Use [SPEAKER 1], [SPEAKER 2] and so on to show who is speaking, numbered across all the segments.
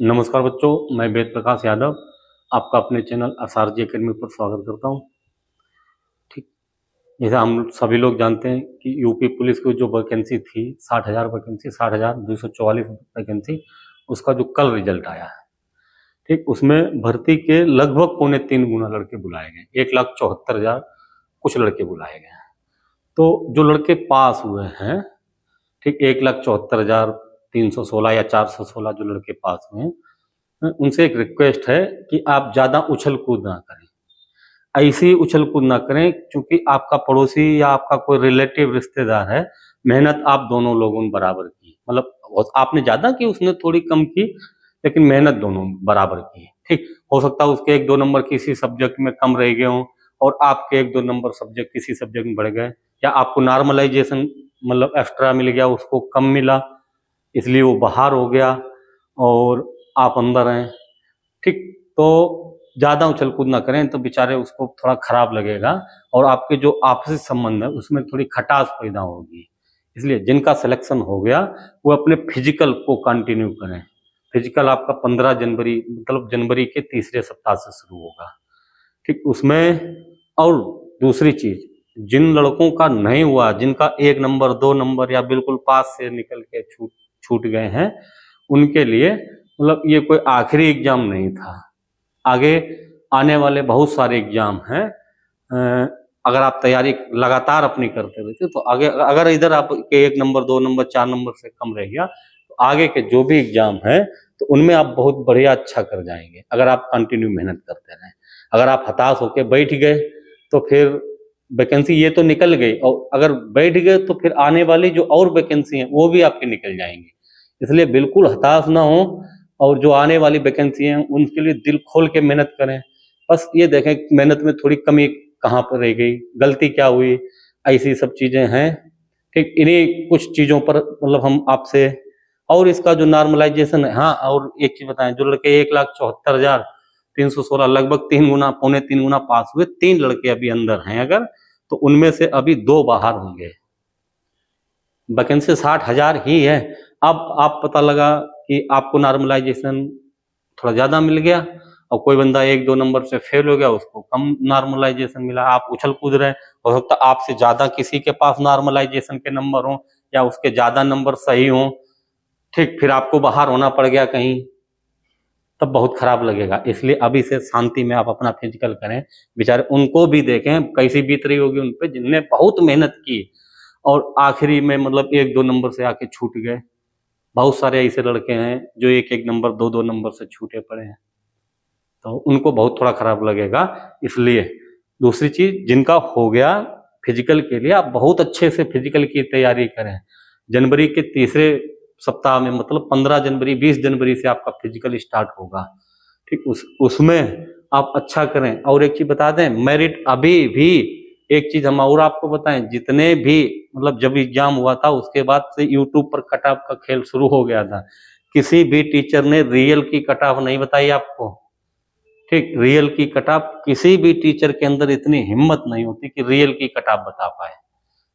[SPEAKER 1] नमस्कार बच्चों, मैं वेद प्रकाश यादव आपका अपने चैनल एसआरजी एकेडमी पर स्वागत करता हूं। ठीक, जैसे हम सभी लोग जानते हैं कि यूपी पुलिस की जो वैकेंसी थी 60,000 वैकेंसी, 60,244 वैकेंसी, उसका जो कल रिजल्ट आया है, ठीक, उसमें भर्ती के लगभग 3.25 गुना लड़के बुलाए गए। 1,74,000 कुछ लड़के बुलाए गए हैं। तो जो लड़के पास हुए हैं, ठीक, 1,74,316 या 416 जो लड़के पास हुए हैं, उनसे एक रिक्वेस्ट है कि आप ज़्यादा उछल कूद ना करें। ऐसी उछल कूद ना करें क्योंकि आपका पड़ोसी या आपका कोई रिलेटिव रिश्तेदार है। मेहनत आप दोनों लोगों ने बराबर की, मतलब आपने ज़्यादा की, उसने थोड़ी कम की, लेकिन मेहनत दोनों बराबर की। ठीक, हो सकता है उसके 1-2 नंबर किसी सब्जेक्ट में कम रह गए हों और आपके 1-2 नंबर सब्जेक्ट किसी सब्जेक्ट में बढ़ गए, या आपको नॉर्मलाइजेशन मतलब एक्स्ट्रा मिल गया, उसको कम मिला, इसलिए वो बाहर हो गया और आप अंदर हैं। ठीक, तो ज़्यादा उछल कूद ना करें, तो बेचारे उसको थोड़ा खराब लगेगा और आपके जो आपसी संबंध है उसमें थोड़ी खटास पैदा होगी। इसलिए जिनका सिलेक्शन हो गया वो अपने फिजिकल को कंटिन्यू करें। फिजिकल आपका 15 जनवरी मतलब जनवरी के तीसरे सप्ताह से शुरू होगा। ठीक, उसमें और दूसरी चीज, जिन लड़कों का नहीं हुआ, जिनका 1 नंबर 2 नंबर या बिल्कुल पास से निकल के छूट गए हैं, उनके लिए मतलब ये कोई आखिरी एग्जाम नहीं था। आगे आने वाले बहुत सारे एग्जाम हैं। अगर आप तैयारी लगातार अपनी करते रहते तो आगे, अगर इधर आपके 1 नंबर 2 नंबर 4 नंबर से कम रह गया, तो आगे के जो भी एग्जाम है तो उनमें आप बहुत बढ़िया अच्छा कर जाएंगे, अगर आप कंटिन्यू मेहनत करते रहें। अगर आप हताश होकर बैठ गए तो फिर वैकेंसी ये तो निकल गई, और अगर बैठ गए तो फिर आने वाली जो और वैकेंसी है वो भी आपकी निकल जाएंगी। इसलिए बिल्कुल हताश ना हो और जो आने वाली वैकेंसी हैं उनके लिए दिल खोल के मेहनत करें। बस ये देखें कि मेहनत में थोड़ी कमी कहाँ पर रह गई, गलती क्या हुई, ऐसी सब चीज़ें हैं। ठीक, इन्हीं कुछ चीज़ों पर मतलब हम आपसे, और इसका जो नॉर्मलाइजेशन है, हाँ, और एक चीज़ बताएं, जो लड़के 1,74,316 लगभग 3 गुना, 3.25 गुना पास हुए, 3 लड़के अभी अंदर हैं अगर, तो उनमें से अभी 2 बाहर होंगे। वैकेंसी 60,000 ही है। अब आप पता लगा कि आपको नॉर्मलाइजेशन थोड़ा ज़्यादा मिल गया और कोई बंदा 1-2 नंबर से फेल हो गया, उसको कम नॉर्मलाइजेशन मिला, आप उछल कूद रहे हैं। हो सकता है आपसे ज़्यादा किसी के पास नॉर्मलाइजेशन के नंबर हों या उसके ज़्यादा नंबर सही हों, ठीक, फिर आपको बाहर होना पड़ गया कहीं, तब बहुत खराब लगेगा। इसलिए अभी से शांति में आप अपना फिजिकल करें। बेचारे उनको भी देखें कैसी बीत रही होगी उन पे, जिनने बहुत मेहनत की और आखिरी में मतलब 1-2 नंबर से आके छूट गए। बहुत सारे ऐसे लड़के हैं जो 1-1 नंबर 2-2 नंबर से छूटे पड़े हैं, तो उनको बहुत थोड़ा खराब लगेगा। इसलिए दूसरी चीज, जिनका हो गया फिजिकल के लिए आप बहुत अच्छे से फिजिकल की तैयारी करें। जनवरी के तीसरे सप्ताह में मतलब 15 जनवरी 20 जनवरी से आपका फिजिकल स्टार्ट होगा। ठीक, उसमें आप अच्छा करें। और एक चीज बता दें, मेरिट अभी भी, एक चीज हम और आपको बताएं, जितने भी मतलब जब एग्जाम हुआ था उसके बाद से यूट्यूब पर कट ऑफ का खेल शुरू हो गया था। किसी भी टीचर ने रियल की कट ऑफ नहीं बताई आपको। ठीक, रियल की कट ऑफ किसी भी टीचर के अंदर इतनी हिम्मत नहीं होती कि रियल की कट ऑफ बता पाए।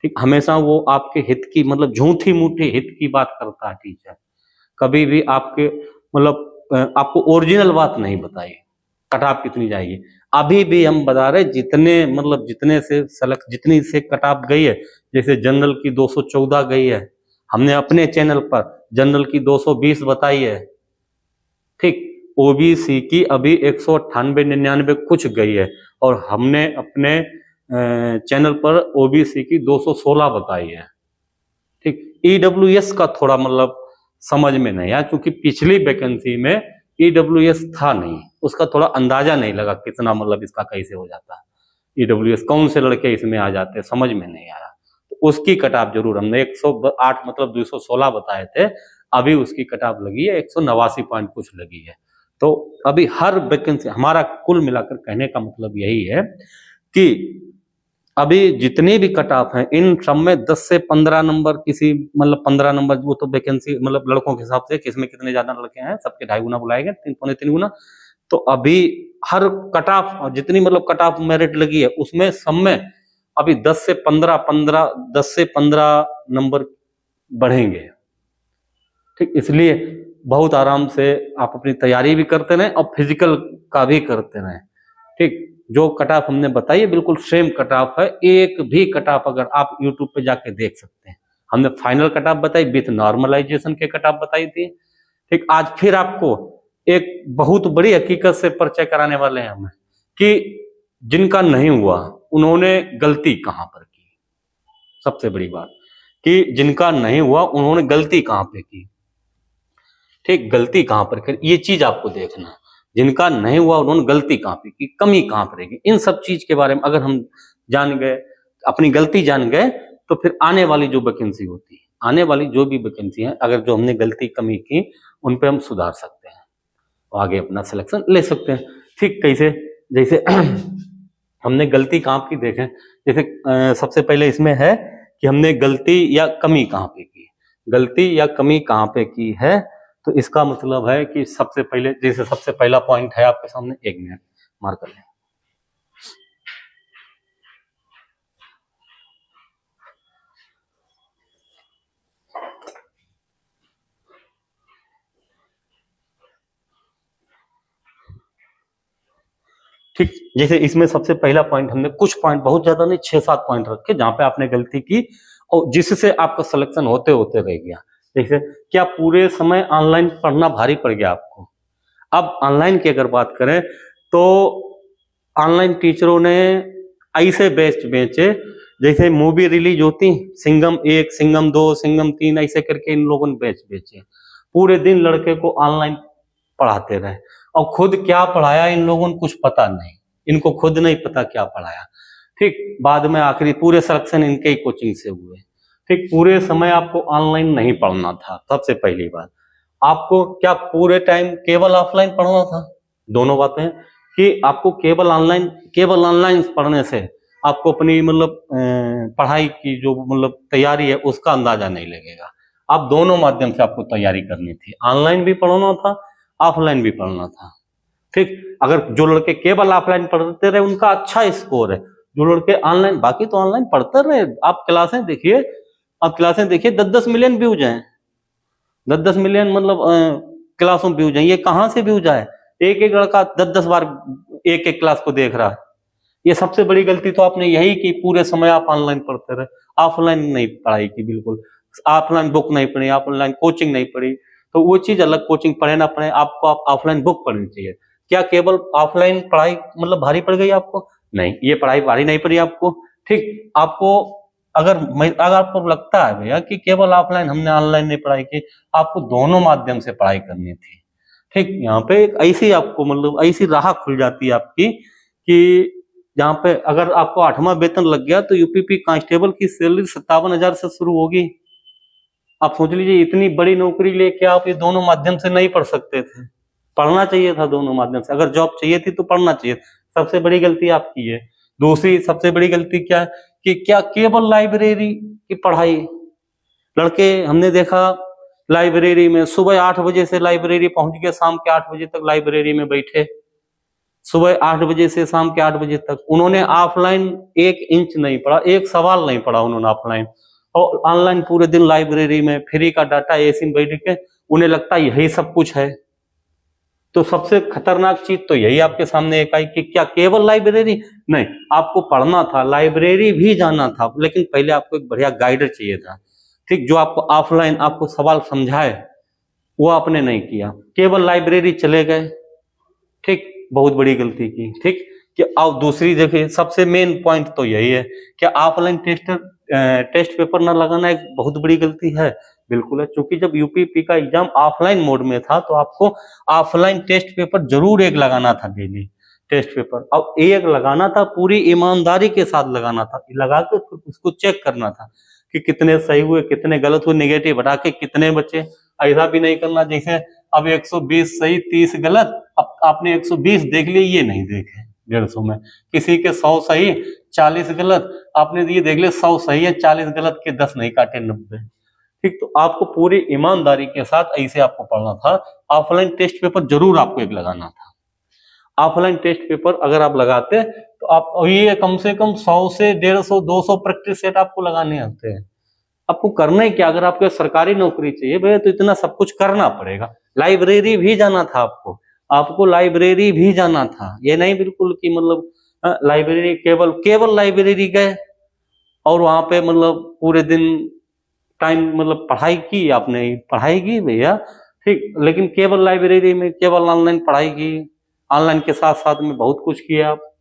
[SPEAKER 1] ठीक, हमेशा वो आपके हित की मतलब झूठी मूठी हित की बात करता है टीचर। कभी भी आपके मतलब आपको ओरिजिनल बात नहीं बताई कट ऑफ कितनी जाएगी। अभी भी हम बता रहे, जितने मतलब जितने से सेलेक्ट, जितनी से कट ऑफ गई है, जैसे जनरल की 214 गई है, हमने अपने चैनल पर जनरल की 220 बताई है। ठीक, ओबीसी की अभी 198-99 कुछ गई है, और हमने अपने चैनल पर ओबीसी की 216 बताई है। ठीक, ईडब्ल्यूएस का थोड़ा मतलब समझ में नहीं आया, क्योंकि पिछली वैकेंसी में ईडब्ल्यूएस था नहीं, उसका थोड़ा अंदाजा नहीं लगा कितना मतलब इसका कैसे हो जाता है। ईडब्ल्यूएस कौन से लड़के इसमें आ जाते, समझ में नहीं आया। तो उसकी कटाप जरूर, हमने 108 मतलब 216 बताए थे, अभी उसकी कटाप लगी है 189 पॉइंट कुछ लगी है। तो अभी हर वैकेंसी, हमारा कुल मिलाकर कहने का मतलब यही है कि अभी जितनी भी कट ऑफ हैं इन सब में 10 से 15 नंबर, किसी मतलब 15 नंबर, वो तो वैकेंसी मतलब लड़कों के हिसाब से किसमें कितने ज्यादा लड़के हैं, सबके 2.5 गुना बुलाए गए, 3-3 गुना। तो अभी हर कट ऑफ जितनी मतलब कट ऑफ मेरिट लगी है उसमें सब में अभी 10 से 15 नंबर बढ़ेंगे। ठीक, इसलिए बहुत आराम से आप अपनी तैयारी भी करते रहें और फिजिकल का भी करते रहें। ठीक, जो कट ऑफ हमने बताई है बिल्कुल सेम कट ऑफ है, एक भी कट ऑफ अगर आप यूट्यूब पे जाके देख सकते हैं। हमने फाइनल कट ऑफ बताई, विथ नॉर्मलाइजेशन के कट ऑफ बताई थी। ठीक, आज फिर आपको एक बहुत बड़ी हकीकत से परिचय कराने वाले हैं हम, कि जिनका नहीं हुआ उन्होंने गलती कहां पर की। सबसे बड़ी बात कि जिनका नहीं हुआ उन्होंने गलती कहां पे की। ठीक, गलती कहां पर की, ये चीज आपको देखना है। जिनका नहीं हुआ उन्होंने गलती कहां पे की, कमी कहां पर रहेगी, इन सब चीज के बारे में अगर हम जान गए, अपनी गलती जान गए, तो फिर आने वाली जो वैकेंसी होती है, आने वाली जो भी वैकेंसी है, अगर जो हमने गलती कमी की उन पे हम सुधार सकते हैं और आगे अपना सिलेक्शन ले सकते हैं। ठीक, कैसे, जैसे हमने गलती कहां की देखें, जैसे सबसे पहले इसमें है कि हमने गलती या कमी कहां पे की, गलती या कमी कहां पे की है। तो इसका मतलब है कि सबसे पहले, जैसे सबसे पहला पॉइंट है आपके सामने, 1 मिनट मार्क कर लें। ठीक, जैसे इसमें सबसे पहला पॉइंट हमने कुछ पॉइंट, बहुत ज्यादा नहीं, 6-7 पॉइंट रखे जहां पे आपने गलती की और जिससे आपका सिलेक्शन होते होते रह गया। जैसे क्या पूरे समय ऑनलाइन पढ़ना भारी पड़ गया आपको। अब ऑनलाइन की अगर बात करें तो ऑनलाइन टीचरों ने ऐसे बेस्ट बेचे, जैसे मूवी रिलीज होती, सिंघम 1, सिंघम 2, सिंघम 3, ऐसे करके इन लोगों ने बेच बेचे। पूरे दिन लड़के को ऑनलाइन पढ़ाते रहे और खुद क्या पढ़ाया इन लोगों ने कुछ पता नहीं, इनको खुद नहीं पता क्या पढ़ाया। ठीक, बाद में आखिरी पूरे सिलेक्शन इनके ही कोचिंग से हुए। ठीक, पूरे समय आपको ऑनलाइन नहीं पढ़ना था। सबसे पहली बात, आपको क्या पूरे टाइम केवल ऑफलाइन पढ़ना था। दोनों बातें कि आपको केवल ऑनलाइन पढ़ने से आपको अपनी मतलब पढ़ाई की जो मतलब तैयारी है उसका अंदाजा नहीं लगेगा। आप दोनों माध्यम से आपको तैयारी करनी थी, ऑनलाइन भी पढ़ना था, ऑफलाइन भी पढ़ना था। ठीक, अगर जो लड़के केवल ऑफलाइन पढ़ते रहे उनका अच्छा स्कोर है, जो लड़के ऑनलाइन, बाकी तो ऑनलाइन पढ़ते रहे। आप क्लासें देखिए, 10-10 मिलियन व्यूज हैं, 10-10 मिलियन मतलब क्लासों में व्यूज हैं। ये कहां से व्यूज आए, एक एक लड़का 10-10 बार एक एक क्लास को देख रहा है। ये सबसे बड़ी गलती तो आपने यही की, पूरे समय आप ऑनलाइन पढ़ते रहे, ऑफलाइन नहीं पढ़ाई की, बिल्कुल ऑफलाइन बुक नहीं पढ़ी, ऑफलाइन कोचिंग नहीं पढ़ी। तो वो चीज अलग, कोचिंग पढ़े ना पढ़े, आपको आप ऑफलाइन बुक पढ़नी चाहिए। क्या केवल ऑफलाइन पढ़ाई मतलब भारी पड़ गई आपको? नहीं, ये पढ़ाई भारी नहीं पड़ी आपको। ठीक, आपको अगर आपको लगता है भैया कि केवल ऑफलाइन, हमने ऑनलाइन नहीं पढ़ाई की, आपको दोनों माध्यम से पढ़ाई करनी थी। ठीक, यहाँ पे एक ऐसी आपको मतलब ऐसी राह खुल जाती है आपकी कि जहाँ पे अगर आपको 8वां वेतन लग गया तो यूपीपी कांस्टेबल की सैलरी 57,000 से शुरू होगी। आप सोच लीजिए, इतनी बड़ी नौकरी लेके आप ये दोनों माध्यम से नहीं पढ़ सकते थे, पढ़ना चाहिए था दोनों माध्यम से। अगर जॉब चाहिए थी तो पढ़ना चाहिए। सबसे बड़ी गलती आपकी है। दूसरी सबसे बड़ी गलती क्या है कि क्या केवल लाइब्रेरी की पढ़ाई, लड़के हमने देखा लाइब्रेरी में सुबह 8 बजे से लाइब्रेरी पहुंच गए, शाम के 8 बजे तक लाइब्रेरी में बैठे, सुबह 8 बजे से शाम के 8 बजे तक। उन्होंने ऑफलाइन 1 इंच नहीं पढ़ा, एक सवाल नहीं पढ़ा उन्होंने ऑफलाइन, और ऑनलाइन पूरे दिन लाइब्रेरी में फ्री का डाटा एसी में बैठ के उन्हें लगता है यही सब कुछ है। तो सबसे खतरनाक चीज तो यही आपके सामने एक आई कि क्या केवल लाइब्रेरी नहीं, आपको पढ़ना था, लाइब्रेरी भी जाना था, लेकिन पहले आपको एक बढ़िया गाइडर चाहिए था। ठीक, जो आपको ऑफलाइन आपको सवाल समझाए, वो आपने नहीं किया, केवल लाइब्रेरी चले गए। ठीक, बहुत बड़ी गलती की। ठीक, कि अब दूसरी देखिए, सबसे मेन पॉइंट तो यही है कि ऑफलाइन टेस्ट पेपर ना लगाना एक बहुत बड़ी गलती है। बिल्कुल है, क्योंकि जब यूपीपी का एग्जाम ऑफलाइन मोड में था तो आपको ऑफलाइन टेस्ट पेपर जरूर एक लगाना था, डेली टेस्ट पेपर। अब एक लगाना था, पूरी ईमानदारी के साथ लगाना था, लगा के उसको चेक करना था कि कितने सही हुए, कितने गलत हुए, नेगेटिव हटा के कितने बचे। ऐसा भी नहीं करना जैसे अब 120 सही 30 गलत, अब आपने 120 देख लिए, ये नहीं देखे 150 में, किसी के 100 सही 40 गलत, आपने ये देख लिया 100 सही है 40 गलत के 10 नहीं काटे 90। ठीक, तो आपको पूरी ईमानदारी के साथ ऐसे आपको पढ़ना था। ऑफलाइन टेस्ट पेपर जरूर आपको एक लगाना था। ऑफलाइन टेस्ट पेपर अगर आप लगाते तो आप ये कम से कम 100 से 150 200 प्रैक्टिस सेट आपको लगाने आते हैं। आपको करना ही क्या, अगर आपको सरकारी नौकरी चाहिए भैया तो इतना सब कुछ करना पड़ेगा। लाइब्रेरी भी जाना था आपको, आपको लाइब्रेरी भी जाना था। ये नहीं बिल्कुल कि मतलब लाइब्रेरी केवल लाइब्रेरी गए और वहां पे मतलब पूरे दिन टाइम मतलब पढ़ाई की आपने, पढ़ाई की भैया ठीक, लेकिन केवल लाइब्रेरी में केवल ऑनलाइन पढ़ाई की, ऑनलाइन के साथ साथ में बहुत कुछ किया आप।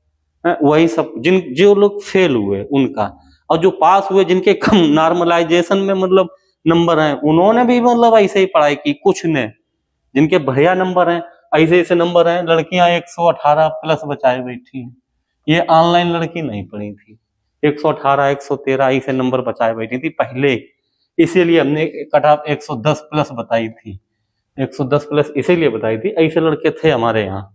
[SPEAKER 1] वही सब जो लोग फेल हुए उनका, और जो पास हुए जिनके कम नॉर्मलाइजेशन में मतलब नंबर हैं, उन्होंने भी मतलब ऐसे ही पढ़ाई की। कुछ ने जिनके बढ़िया नंबर हैं, ऐसे ऐसे नंबर हैं, लड़कियां 118 प्लस बचाए बैठी हैं। ये ऑनलाइन लड़की नहीं पढ़ी थी, 118 113 ऐसे नंबर बचाए बैठी थी पहले, इसीलिए हमने कट ऑफ 110 प्लस बताई थी। 110 प्लस इसीलिए बताई थी, ऐसे लड़के थे हमारे यहाँ।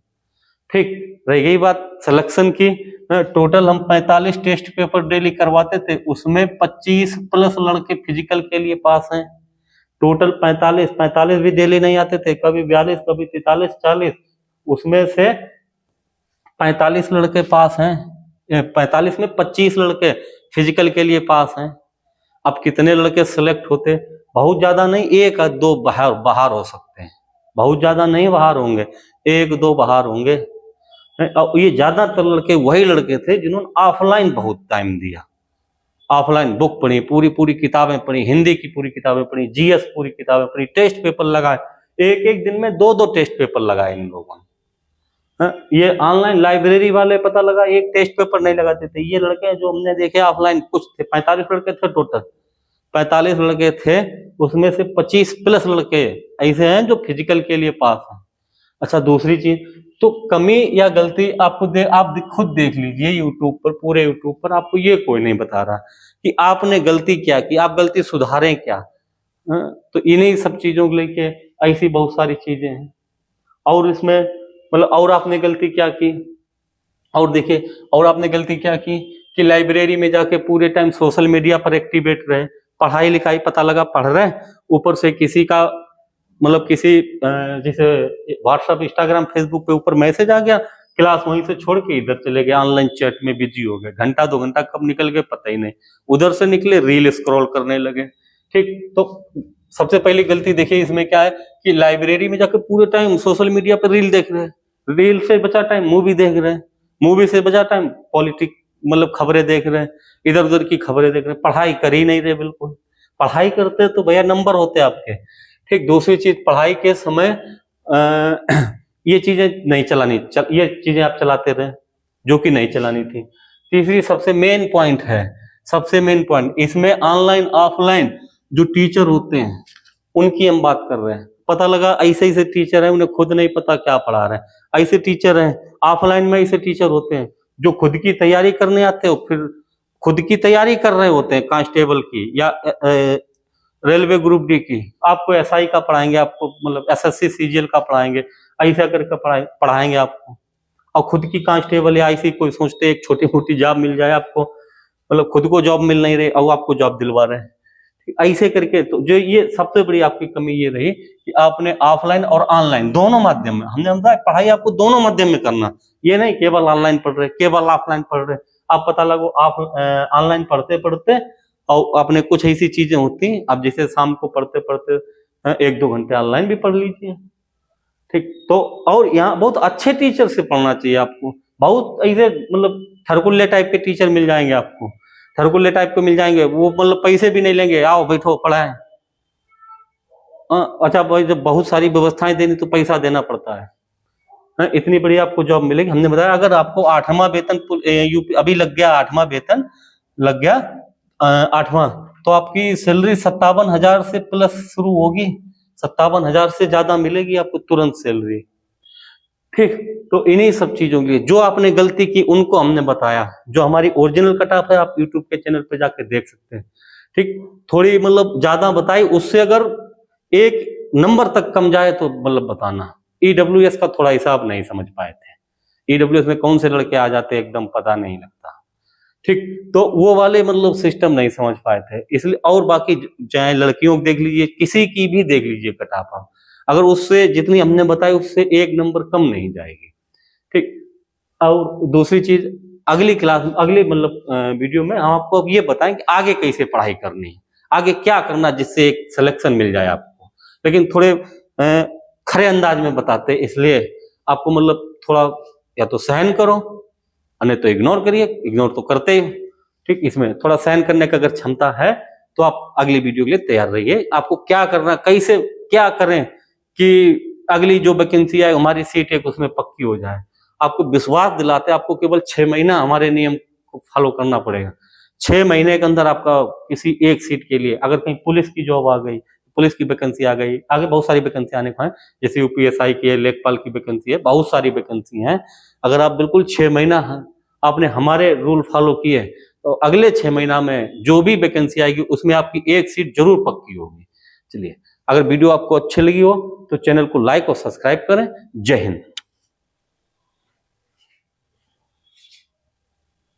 [SPEAKER 1] ठीक, रह गई बात सिलेक्शन की, टोटल हम 45 टेस्ट पेपर डेली करवाते थे, उसमें 25 प्लस लड़के फिजिकल के लिए पास हैं। टोटल 45 भी डेली नहीं आते थे, कभी 42 कभी 43 40, उसमें से 45 लड़के पास हैं। 45 में 25 लड़के फिजिकल के लिए पास हैं। अब कितने लड़के सिलेक्ट होते, बहुत ज्यादा नहीं, एक दो बाहर हो सकते हैं, बहुत ज्यादा नहीं बाहर होंगे, एक दो बाहर होंगे। और ये ज्यादातर लड़के वही लड़के थे जिन्होंने ऑफलाइन बहुत टाइम दिया, ऑफलाइन बुक पढ़ी, पूरी पूरी किताबें पढ़ी, हिंदी की पूरी किताबें पढ़ी, जीएस पूरी किताबें पढ़ी, टेस्ट पेपर लगाए, एक एक दिन में दो टेस्ट पेपर लगाए इन लोगों ने। ये ऑनलाइन लाइब्रेरी वाले पता लगा एक टेस्ट पेपर नहीं लगाते थे। ये लड़के जो हमने देखे ऑफलाइन कुछ थे, 45 लड़के थे टोटल, 45 लड़के थे, उसमें से 25 प्लस लड़के ऐसे हैं जो फिजिकल के लिए पास हैं। अच्छा, दूसरी चीज, तो कमी या गलती आप खुद देख लीजिए यूट्यूब पर, पूरे यूट्यूब पर आपको ये कोई नहीं बता रहा कि आपने गलती क्या की, आप गलती सुधारें क्या। तो इन्हीं सब चीजों को लेके ऐसी बहुत सारी चीजें हैं। और इसमें मतलब और आपने गलती क्या की, और देखिए और आपने गलती क्या की कि लाइब्रेरी में जाके पूरे टाइम सोशल मीडिया पर एक्टिवेट रहे, पढ़ाई लिखाई पता लगा पढ़ रहे हैं, ऊपर से किसी का मतलब किसी जैसे व्हाट्सएप इंस्टाग्राम फेसबुक पे ऊपर मैसेज आ गया, क्लास वहीं से छोड़ के इधर चले गए, ऑनलाइन चैट में बिजी हो गए, घंटा 2 घंटा कब निकल गए पता ही नहीं, उधर से निकले रील स्क्रॉल करने लगे। ठीक, तो सबसे पहली गलती देखिए इसमें क्या है कि लाइब्रेरी में जाकर पूरे टाइम सोशल मीडिया पर रील देख रहे हैं, रील से बचा टाइम मूवी देख रहे हैं, मूवी से बचा टाइम पॉलिटिक मतलब खबरें देख रहे हैं, इधर उधर की खबरें देख रहे हैं, पढ़ाई कर ही नहीं रहे बिल्कुल। पढ़ाई करते तो भैया नंबर होते आपके। ठीक, दूसरी चीज, पढ़ाई के समय ये चीजें नहीं चलानी, ये चीजें आप चलाते रहे जो कि नहीं चलानी थी। तीसरी सबसे मेन पॉइंट है, सबसे मेन पॉइंट इसमें ऑनलाइन ऑफलाइन जो टीचर होते हैं उनकी हम बात कर रहे हैं। पता लगा ऐसे ऐसे टीचर हैं, उन्हें खुद नहीं पता क्या पढ़ा रहे हैं, ऐसे टीचर हैं। ऑफलाइन में ऐसे टीचर होते हैं जो खुद की तैयारी करने आते हो, फिर खुद की तैयारी कर रहे होते हैं कांस्टेबल की या रेलवे ग्रुप डी की, आपको एसआई का पढ़ाएंगे, आपको मतलब एसएससी सीजीएल का पढ़ाएंगे, ऐसा करके पढ़ाएंगे आपको। और खुद की कांस्टेबल या ऐसी कोई सोचते एक छोटी मोटी जॉब मिल जाए आपको, मतलब खुद को जॉब मिल नहीं रही और आपको जॉब दिलवा रहे हैं, ऐसे करके। तो जो ये सबसे बड़ी आपकी कमी ये रही कि आपने ऑफलाइन और ऑनलाइन दोनों माध्यम में, हमने बताया पढ़ाई आपको दोनों माध्यम में करना, ये नहीं केवल ऑनलाइन पढ़ रहे केवल ऑफलाइन पढ़ रहे। आप पता लगो आप ऑनलाइन पढ़ते पढ़ते और अपने कुछ ऐसी चीजें होती, आप जैसे शाम को पढ़ते पढ़ते 1-2 घंटे ऑनलाइन भी पढ़ लीजिए। ठीक, तो और यहाँ बहुत अच्छे टीचर से पढ़ना चाहिए आपको, बहुत ऐसे मतलब थरकुल्ले टाइप के टीचर मिल जाएंगे आपको, थरकुल्ले टाइप के मिल जाएंगे, वो मतलब पैसे भी नहीं लेंगे, आओ बैठो पढ़ाएं। अच्छा भाई, जब बहुत सारी व्यवस्थाएं देनी तो पैसा देना पड़ता है। इतनी बड़ी आपको जॉब मिलेगी। हमने बताया अगर आपको 8वां वेतन यूपी अभी लग गया, 8वां वेतन लग गया, 8वां, तो आपकी सैलरी 57,000 से प्लस शुरू होगी, 57,000 से ज्यादा मिलेगी आपको तुरंत सैलरी। ठीक, तो इन्हीं सब चीजों के लिए जो आपने गलती की उनको हमने बताया, जो हमारी ओरिजिनल कट ऑफ है आप यूट्यूब के चैनल पे जाके देख सकते हैं। ठीक, थोड़ी मतलब ज्यादा बताई, उससे अगर एक नंबर तक कम जाए तो मतलब बताना। ईडब्ल्यूएस का थोड़ा हिसाब नहीं समझ पाए थे, ईडब्ल्यूएस में कौन से लड़के आ जाते एकदम पता नहीं लगता। ठीक, तो वो वाले मतलब सिस्टम नहीं समझ पाए थे, इसलिए। और बाकी चाहे लड़कियों को देख लीजिए, किसी की भी देख लीजिए कट ऑफ आप, अगर उससे जितनी हमने बताई उससे एक नंबर कम नहीं जाएगी। ठीक, और दूसरी चीज अगली क्लास अगली मतलब वीडियो में हम आपको अब ये बताएं कि आगे कैसे पढ़ाई करनी है, आगे क्या करना जिससे एक सिलेक्शन मिल जाए आपको, लेकिन थोड़े खरे अंदाज में बताते हैं, इसलिए आपको मतलब थोड़ा या तो सहन करो, नहीं तो इग्नोर करिए, इग्नोर तो करते ही, ठीक। इसमें थोड़ा सहन करने की अगर क्षमता है तो आप अगली वीडियो के लिए तैयार रहिए। आपको क्या करना, कैसे क्या करें कि अगली जो वैकेंसी है हमारी सीट है उसमें पक्की हो जाए। आपको विश्वास दिलाते आपको केवल 6 महीना हमारे नियम को फॉलो करना पड़ेगा। 6 महीने के अंदर आपका किसी एक सीट के लिए, अगर कहीं पुलिस की जॉब आ गई, पुलिस की वैकेंसी आ गई, आगे बहुत सारी वैकेंसी आने को है, जैसे यूपीएसआई की है, लेखपाल की वैकेंसी है, बहुत सारी वैकेंसी है। अगर आप बिल्कुल 6 महीना आपने हमारे रूल फॉलो किए तो अगले 6 महीना में जो भी वैकेंसी आएगी उसमें आपकी एक सीट जरूर पक्की होगी। चलिए, अगर वीडियो आपको अच्छी लगी हो तो चैनल को लाइक और सब्सक्राइब करें। जय हिंद।